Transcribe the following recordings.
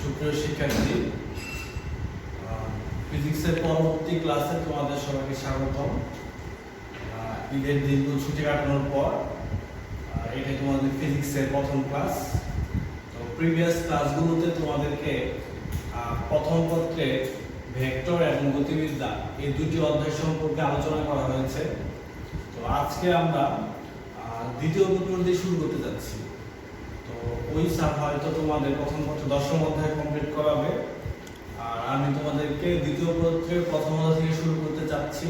সুপ্রিয় শিক্ষার্থী, ফিজিক্সের পরবর্তী ক্লাসে তোমাদের সবাইকে স্বাগতম। ঈদের দীর্ঘ ছুটি কাটানোর পর এটা তোমাদের ফিজিক্সের প্রথম ক্লাস। তো প্রিভিয়াস ক্লাসগুলোতে তোমাদেরকে প্রথম পত্রে ভেক্টর এবং গতিবিদ্যা এই দুটি অধ্যায় সম্পর্কে আলোচনা করা হয়েছে। তো আজকে আমরা দ্বিতীয় পত্র দিয়ে শুরু করতে যাচ্ছি। তো ওই স্যার হয়তো তোমাদের প্রথম পত্র দশম অধ্যায় কমপ্লিট করাবে, আর আমি তোমাদেরকে দ্বিতীয় পত্রের প্রথম অধ্যায় থেকে শুরু করতে চাচ্ছি,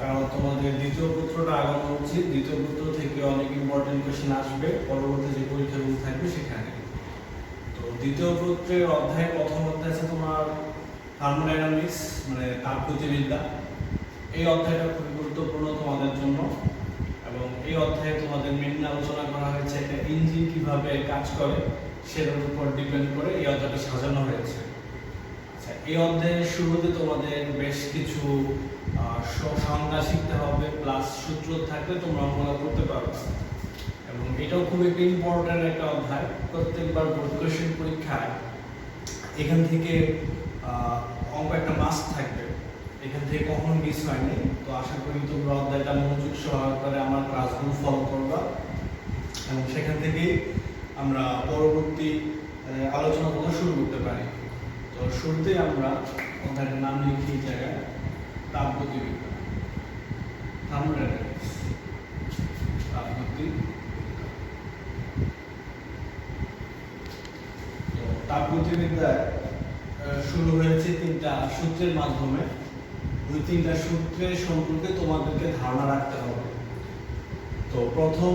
কারণ তোমাদের দ্বিতীয় পত্রটা আগানো উচিত। দ্বিতীয় পত্র থেকে অনেক ইম্পর্টেন্ট কোশ্চেন আসবে পরবর্তী যে পরীক্ষাগুলো থাকবে সেখানে। তো দ্বিতীয় পত্রের অধ্যায় প্রথম অধ্যায় আছে তোমার থার্মোডাইনামিক্স, মানে তাপগতিবিদ্যা। এই অধ্যায়টা খুবই গুরুত্বপূর্ণ তোমাদের জন্য, এবং এই অধ্যায়ে তোমাদের মেইন আলোচনা করা হয়েছে একটা ইঞ্জিন কিভাবে কাজ করে সেটার উপর ডিপেন্ড করে এই অধ্যায়টা সাজানো হয়েছে। আচ্ছা, এই অধ্যায়ের শুরুতে তোমাদের বেশ কিছু সংজ্ঞা শিখতে হবে, প্লাস সূত্র থাকলে তোমরা অঙ্কন করতে পারবে, এবং এটাও খুব একটা ইম্পর্টেন্ট একটা অধ্যায়। প্রত্যেকবার বোর্ড কোশ্চেন পরীক্ষায় এখান থেকে অঙ্ক একটা মাস্ক থাকবে, এখান থেকে কখনো মিস হয়নি। তো আশা করি তোমরা অধ্যায়টা মনোযোগ সহকারে আমার ক্লাসগুলো ফলো করবা, এবং সেখান থেকেই আমরা পরবর্তী আলোচনাগুলো শুরু করতে পারি। তো শুরুতেই আমরা অধ্যায়টার নাম লিখি এই জায়গায় তাপগতিবিদ্যা, থার্মোডাইনামিক্স, তাপগতিবিদ্যা। তো তাপগতিবিদ্যায় শুরু হয়েছে তিনটা সূত্রের মাধ্যমে। ওই তিনটা সূত্রের সম্পর্কে তোমাদেরকে ধারণা রাখতে হবে। তো প্রথম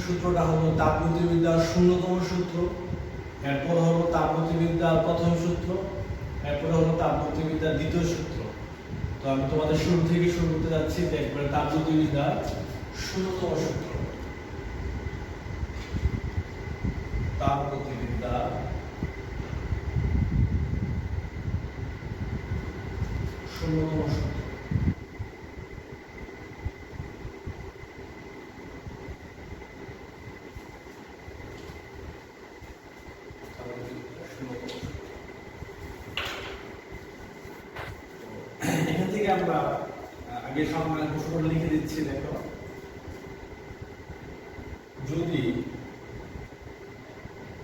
সূত্রটা হলো তাপগতিবিদ্যার শূন্যতম সূত্র, এরপর হলো তাপগতিবিদ্যার প্রথম সূত্র, এরপর হলো তাপগতিবিদ্যার দ্বিতীয় সূত্র। তো আমি তোমাদের শুরু থেকে শুরু করতে যাচ্ছি, দেখবে তাপগতিবিদ্যার শূন্যতম সূত্র। তাপগতিবিদ্যার শূন্যতম সূত্র। এখান থেকে আমরা আগে সংজ্ঞা ঘোষণা লিখে দিচ্ছি। দেখো, যদি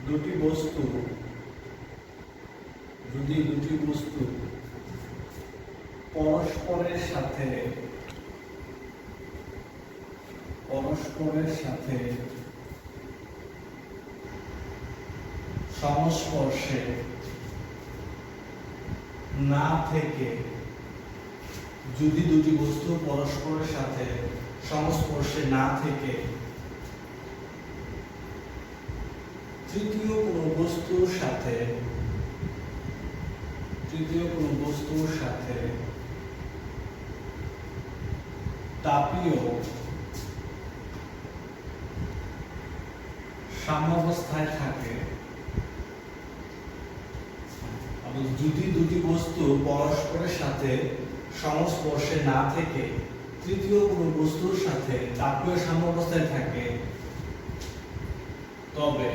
দুটি বস্তু পরস্পরের সাথে সংস্পর্শে না থেকে, যদি দুটি বস্তু পরস্পরের সাথে সংস্পর্শে না থেকে তৃতীয় কোনো বস্তুর সাথে তাপীয় সাম্যাবস্থায় থাকে, যদি দুটি বস্তু পরস্পরের সাথে সংস্পর্শে না থেকে তৃতীয় কোনো বস্তুর সাথে তাপীয় সাম্যাবস্থায় থাকে, তবে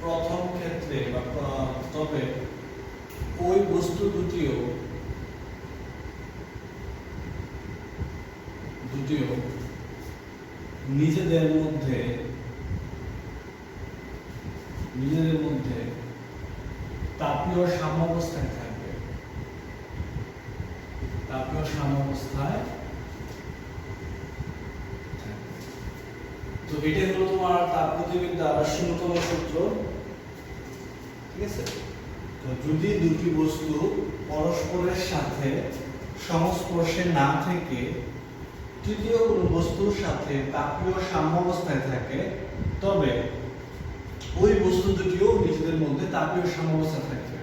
প্রথম ক্ষেত্রে তবে ওই বস্তু দুটিও নিজেদের মধ্যে তাপীয় সাম্যাবস্থায় থাকবে। তো এটাই হলো তোমার তাপগতিবিদ্যার শূন্যতম সূত্র। ঠিক আছে? তো যদি দুটি বস্তু পরস্পরের সাথে সংস্পর্শে না থেকে তৃতীয় কোনো বস্তুর সাথে তাপীয় সাম্যাবস্থায় থাকে, তবে ওই বস্তু দুটিও নিজেদের মধ্যে তাপীয় সাম্যাবস্থা থাকবে।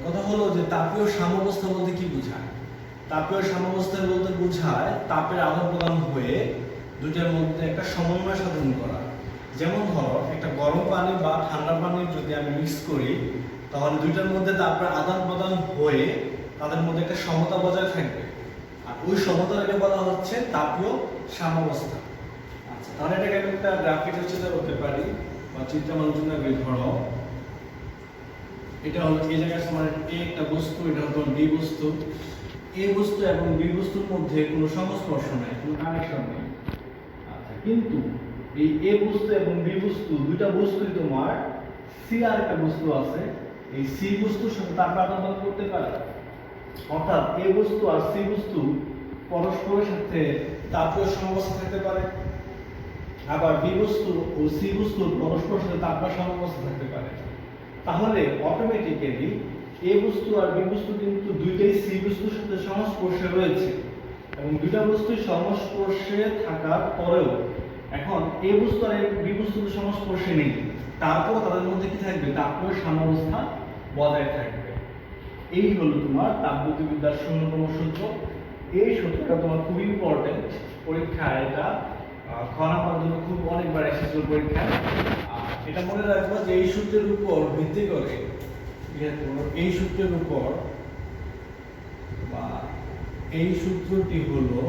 কথা হলো যে তাপীয় সাম্যাবস্থা বলতে কি বোঝায়? তাপীয় সাম্যাবস্থা বলতে বোঝায় তাপের আদান প্রদান হয়ে দুইটার মধ্যে একটা সমন্বয় সাধন করা। যেমন ধরো, একটা গরম পানি বা ঠান্ডা পানি যদি আমি মিক্স করি, তাহলে দুইটার মধ্যে তাপের আদান প্রদান হয়ে তাদের মধ্যে একটা সমতা বজায় থাকবে, আর ওই সমতাটাকে বলা হচ্ছে তাপীয় সাম্যাবস্থা। আচ্ছা, তাহলে এটাকে আমি একটা গ্রাফিকের চিত্র করতে পারি। বা চিত্রমান চিন্তা করে ধরো এটা হলো এই জায়গায় তোমার এ একটা বস্তু, এটা হলো বি বস্তু। এ বস্তু এবং বি বস্তুর মধ্যে কোনো সংস্পর্শ নাই, কোনো কানেকশন নেই। আচ্ছা, কিন্তু এই এ বস্তু এবং বি বস্তু দুইটা বস্তুই তোমার সি আর একটা বস্তু আছে, এই সি বস্তুর সাথে তাপ আদান করতে পারে। অর্থাৎ এ বস্তু আর সি বস্তু পরস্পরের সাথে তাপীয় সমাবস্থা থাকতে পারে, আবার বি বস্তু ও সি বস্তু পরস্পরের সাথে তাপীয় সমাবস্থা থাকতে পারে। তাহলে অটোমেটিক্যালি এ বস্তু আর বি বস্তু কিন্তু দুইটাই সি বস্তুর সাথে সংস্পর্শে রয়েছে, এবং দুইটা বস্তুর সংস্পর্শে থাকার পরেও এখন এ বস্তু আর বি বস্তুর সংস্পর্শে নেই, তারপর তাদের মধ্যে কি থাকবে? তাপীয় সাম্যাবস্থা বজায় থাকবে। এই হলো তোমার তাপগতিবিদ্যার ০তম সূত্র। এই সূত্রটা তোমার খুব ইম্পর্টেন্ট পরীক্ষায়, এটা খ নাম্বার জন্য খুব অনেকবার এসেছিল পরীক্ষায়। এটা মনে রাখবা যে এই সূত্রের উপর ভিত্তি করে এই সূত্রের উপর বা এই সূত্রটি হলো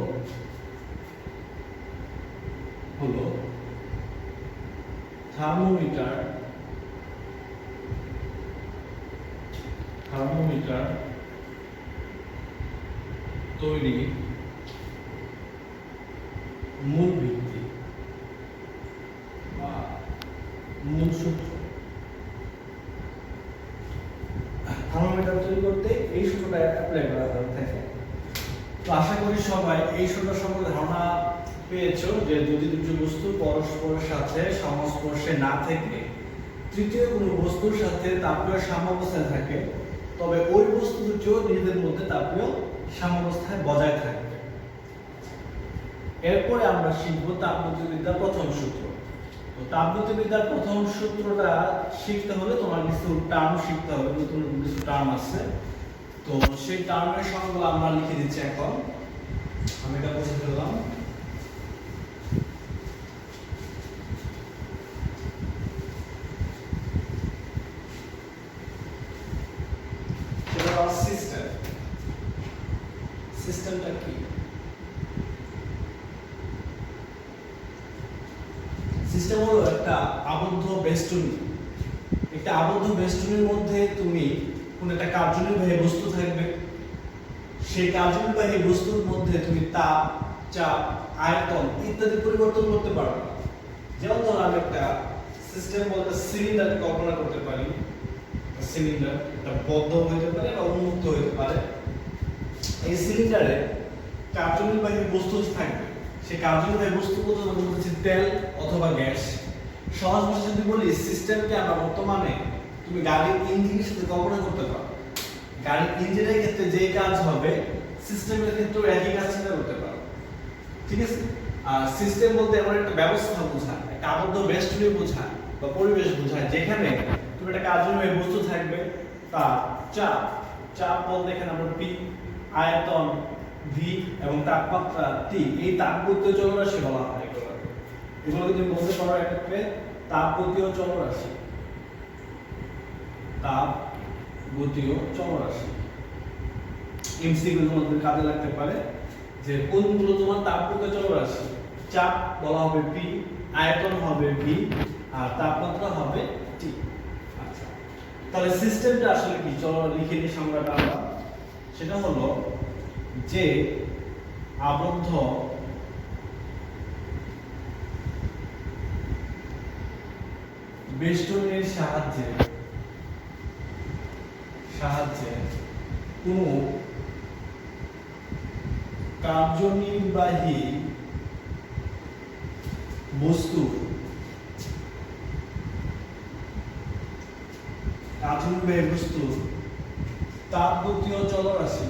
থার্মোমিটার তৈরি মূল ভিত্তি বা মূল সূত্র। থার্মোমিটার তৈরি করতে এই সূত্রটা অ্যাপ্লাই করা থাকে। তো আশা করি সবাই এই সূত্র সম্পর্কে ধারণা পেয়েছো যে যদি দুটি বস্তু পরস্পরের সাথে সংস্পর্শে না থেকে তৃতীয় কোনো বস্তুর সাথে তাপীয় সাম্যাবস্থায় থাকে, তবে ওই বস্তু দুটিও নিজেদের মধ্যে তাপীয় সাম্যাবস্থায় বজায় থাকবে। এরপরে আমরা শিখব তাপগতিবিদ্যার প্রথম সূত্র। তো তাপগতিবিদ্যার প্রথম সূত্রটা শিখতে হলে তোমার কিছু টার্ম শিখতে হবে, নতুন কিছু টার্ম আছে। তো সেই টার্মের সংজ্ঞাগুলো আমরা লিখে দিচ্ছি এখন। আমি এটা বলে দিলাম। সিস্টেমটা কি? সিস্টেম হলো একটা আবদ্ধ বেষ্টনী। একটা আবদ্ধ বেষ্টনীর মধ্যে তুমি কোন একটা কার্যনির্বাহী বস্তু থাকবে, সেই কার্যনির্বাহী বস্তুর মধ্যে তুমি তাপ, চাপ, আয়তন ইত্যাদি পরিবর্তন করতে পারবে। যেমন ধরো আমি একটা সিস্টেম বলতে সিলিন্ডার কল্পনা করতে পারি। সিলিন্ডার এটা বদ্ধ হতে পারে বা উন্মুক্ত হতে পারে। এই সিলিন্ডারে কার্যনির্বাহী বস্তু থাকবে, সেই কার্যনির্বাহী বস্তু হচ্ছে তেল অথবা গ্যাস। সহজ ভাষায় যদি বলি, সিস্টেমকে আমরা বর্তমানে তুমি গাড়ির ইঞ্জিনের সাথে কল্পনা করতে পারো। গাড়ির ইঞ্জিনের ক্ষেত্রে যে কাজ হবে, সিস্টেমের ক্ষেত্রেও একই কাজ চিন্তা করতে পারো। ঠিক আছে? আর সিস্টেম বলতে এমন একটা ব্যবস্থা বোঝায়, একটা আবদ্ধ বেষ্টনী বোঝায় বা পরিবেশ বোঝায়, যেখানে তুমি একটা কার্যনির্বাহী বস্তু থাকবে, তার চাপ বলতে এখানে আমরা পি, আয়তন ভি এবং তাপমাত্রা টি, এই তাপগতীয় চলরাশি বলা হয়। এগুলো তুমি বলতে পারো এককে তাপগতীয় চলরাশি। তাপগতীয় চলরাশি এমসিকিউ তোমাদের কাজে লাগতে পারে যে কোনগুলো তোমার তাপগতীয় চলরাশি। চাপ বলা হবে পি, আয়তন হবে ভি, আর তাপমাত্রা হবে টি। আচ্ছা, তাহলে সিস্টেমটা আসলে কি? চলো লিখে নিই সংজ্ঞাটা আমরা। সেটা হলো যে আবদ্ধ বেষ্টনীর সাহায্যে কোনো কার্যনির্বাহী বস্তু তাপগতীয় চলরাশি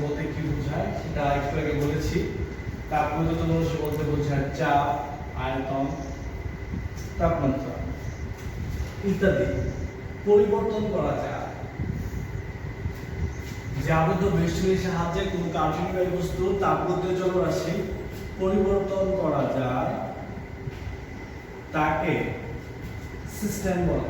বলতে কি বোঝায় সেটা একটু আগে বলেছি। তাপগতীয় চলরাশি বলতে বোঝায় চাপ, আয়তন, তাপমাত্রা ইত্যাদি পরিবর্তন করা যায়। যে আবদ্ধ বেষ্টনীর সাহায্যে কোনো কার্যনির্বাহী বস্তুর তাপগতীয় চলরাশি পরিবর্তন করা যায় তাকে সিস্টেম বলে।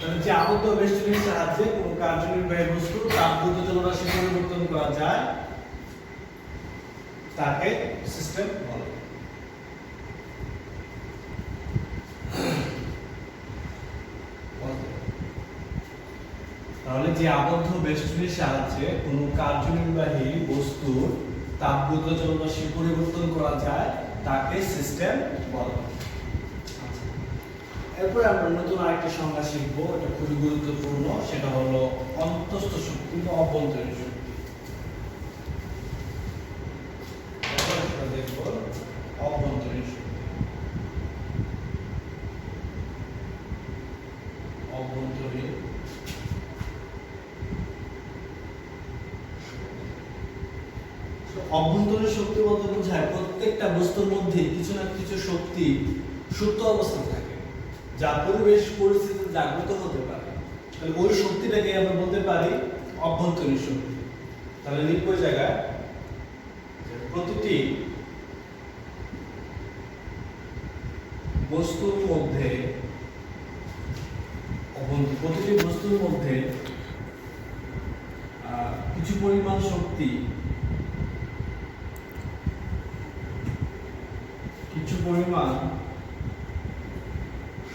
তাহলে যে আবদ্ধ বেষ্টনীর সাহায্যে কোনো কার্যনির্বাহী বস্তুর তাপগত চলরাশি পরিবর্তন করা যায় তাকে সিস্টেম বলে। তাহলে যে আবদ্ধ বেষ্টনীর সাহায্যে কোনো কার্যনির্বাহী বস্তুর তাপগত চলরাশি পরিবর্তন করা যায় তাকে সিস্টেম বলে। এরপর আমরা নতুন আরেকটি সংজ্ঞা শিখব, এটা খুবই গুরুত্বপূর্ণ, সেটা হলো অন্তঃস্থ শক্তি বা অভ্যন্তরীণ শক্তি। দেখব অভ্যন্তরীণ শক্তি। অভ্যন্তরীণ অভ্যন্তরীণ শক্তি বলতে বোঝায় প্রত্যেকটা বস্তুর মধ্যে কিছু না কিছু শক্তি সুপ্ত অবস্থায় থাকে, যা পরিবেশ পরিস্থিতিতে জাগ্রত হতে পারে। তাহলে ওই শক্তিটাকে আমরা বলতে পারি অভ্যন্তরীণ শক্তি। তাহলে লিখব ওই জায়গায় প্রতিটি বস্তুর মধ্যে কিছু পরিমাণ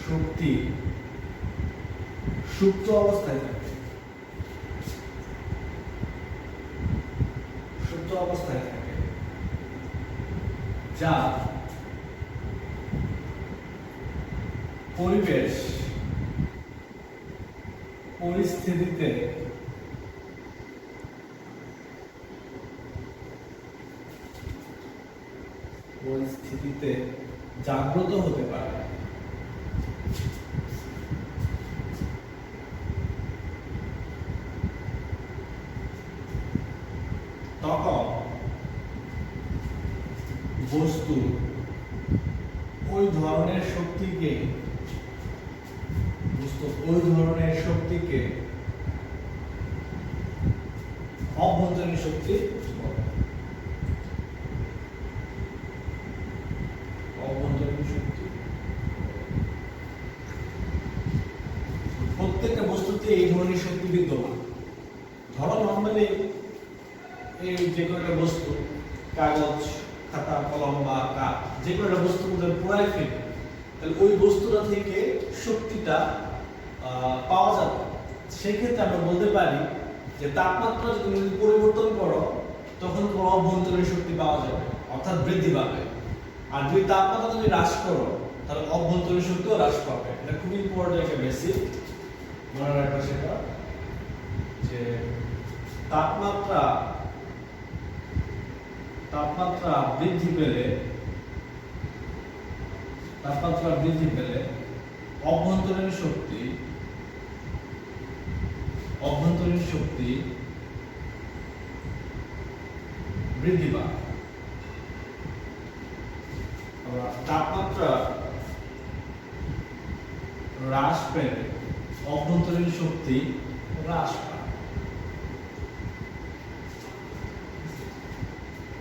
শক্তি সুপ্ত অবস্থায় থাকে। যা পরিবেশ পরিস্থিতিতে জাগ্রত হতে পারে। তখন বস্তু ওই ধরনের শক্তিকে অভ্যন্তরীণ শক্তি বলে। প্রত্যেকটা বস্তুতে এই ধরনের শক্তি বিদ্যমান। ধরো নর্মালি এই যে কোনো একটা বস্তু, কাগজ, খাতা, কলম বা কাঠ, যে কোনো একটা বস্তু মধ্যে পুরাই ফেলে, তাহলে ওই বস্তুটা থেকে শক্তিটা পাওয়া যাবে। সেক্ষেত্রে আমরা বলতে পারি যে তাপমাত্রা যদি তুমি পরিবর্তন করো তখন তোমার অভ্যন্তরীণ শক্তি পাওয়া যাবে, অর্থাৎ বৃদ্ধি পাবে। আর যদি তাপমাত্রা তুমি হ্রাস করো তাহলে অভ্যন্তরীণ শক্তিও হ্রাস পাবে। এটা খুব ইম্পর্টেন্ট একটা বেসিক মনে রাখা, সেটা যে তাপমাত্রা বৃদ্ধি পেলে অভ্যন্তরীণ শক্তি বৃদ্ধি পায়। তাপমাত্রা হ্রাস পেলে অভ্যন্তরীণ শক্তি হ্রাস পায়।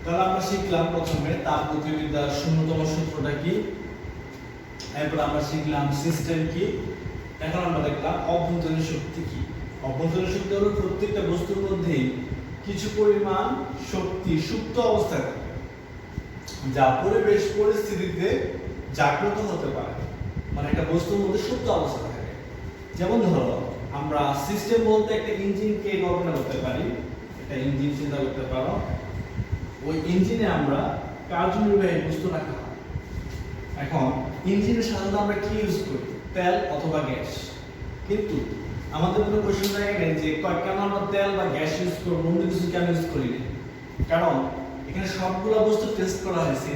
তাহলে আমরা শিখলাম প্রথমে তাপগতিবিদ্যার শূন্যতম সূত্রটা কি, এরপর আমরা শিখলাম সিস্টেম কি, এখন আমরা দেখলাম অভ্যন্তরীণ শক্তি কি। অভ্যন্তরীণ শক্তি হলো প্রত্যেকটা বস্তুর মধ্যে কিছু পরিমাণ শক্তি সুপ্ত অবস্থায় থাকে, যা পরিবেশ পরিস্থিতিতে জাগ্রত হতে পারে। মানে একটা বস্তুর মধ্যে সুপ্ত অবস্থা থাকে। যেমন ধরো আমরা সিস্টেম বলতে একটা ইঞ্জিনকে কল্পনা করতে পারি, একটা ইঞ্জিন চিন্তা করতে পারো। ওই ইঞ্জিনে আমরা কার্যনির্বাহী বস্তু রাখা হয়। এখন ইঞ্জিনে সাধারণত আমরা কি ইউজ করি? তেল অথবা গ্যাস। কিন্তু আমাদের কোনো কোশ্চেন জায়গা নেই যে কেন আমরা তেল বা গ্যাস ইউজ করবো, অন্য কিছু কেন ইউজ করি না। কারণ এখানে সবগুলো বস্তু টেস্ট করা হয়েছে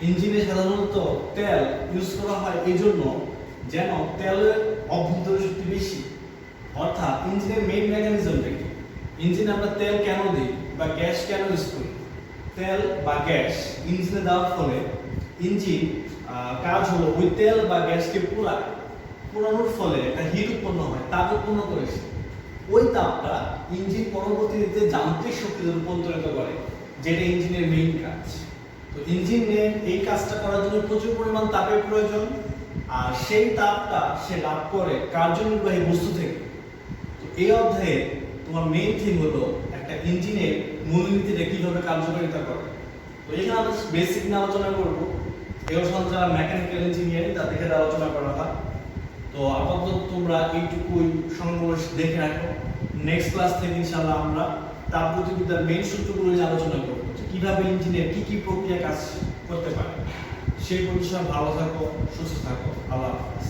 ইঞ্জিনে সাধারণত তেল ইউজ করা হয় এই জন্য যেন তেলের অভ্যন্তরীণ শক্তি বেশি। অর্থাৎ ইঞ্জিনের মেইন মেকানিজমটা কি? ইঞ্জিনে আমরা তেল কেন দিই বা গ্যাস কেন ইউজ করি? তেল বা গ্যাস ইঞ্জিনে দেওয়ার ফলে ইঞ্জিন কাজ হলো ওই তেল বা গ্যাসকে পোড়ানোর ফলে একটা হিট উৎপন্ন হয়, তাপ উৎপন্ন করেছে। ওই তাপটা ইঞ্জিন পরবর্তীতে যান্ত্রিক শক্তিতে রূপান্তরিত করে, যেটা ইঞ্জিনের মেইন কাজ। তো ইঞ্জিনের এই কাজটা করার জন্য প্রচুর পরিমাণ তাপের প্রয়োজন। আর সেই তাপটা সে লাভ করে কার্যনির্বাহী বস্তু থেকে। তো এই অধ্যায়ে তোমার মেইন থিম হলো একটা ইঞ্জিনের মূলনীতিটা কিভাবে কার্যকারিতা করে। তো এখানে আমরা বেসিক নিয়ে আলোচনা করবো, এগুলো সাধারণত যারা মেকানিক্যাল ইঞ্জিনিয়ারিং তাদের ক্ষেত্রে আলোচনা করা হয়। তো আপাতত তোমরা এইটুকুই সংগ্রহ দেখে রাখো। নেক্সট ক্লাস থেকে ইনশাআল্লাহ আমরা তাপগতিবিদ্যার মেইন সূত্রগুলো নিয়ে আলোচনা করবো, কিভাবে ইঞ্জিনিয়ার কি কি প্রক্রিয়া কাজ করতে পারে। সেই পর্যন্ত ভালো থাকো, সুস্থ থাকো, আল্লাহ হাফেজ।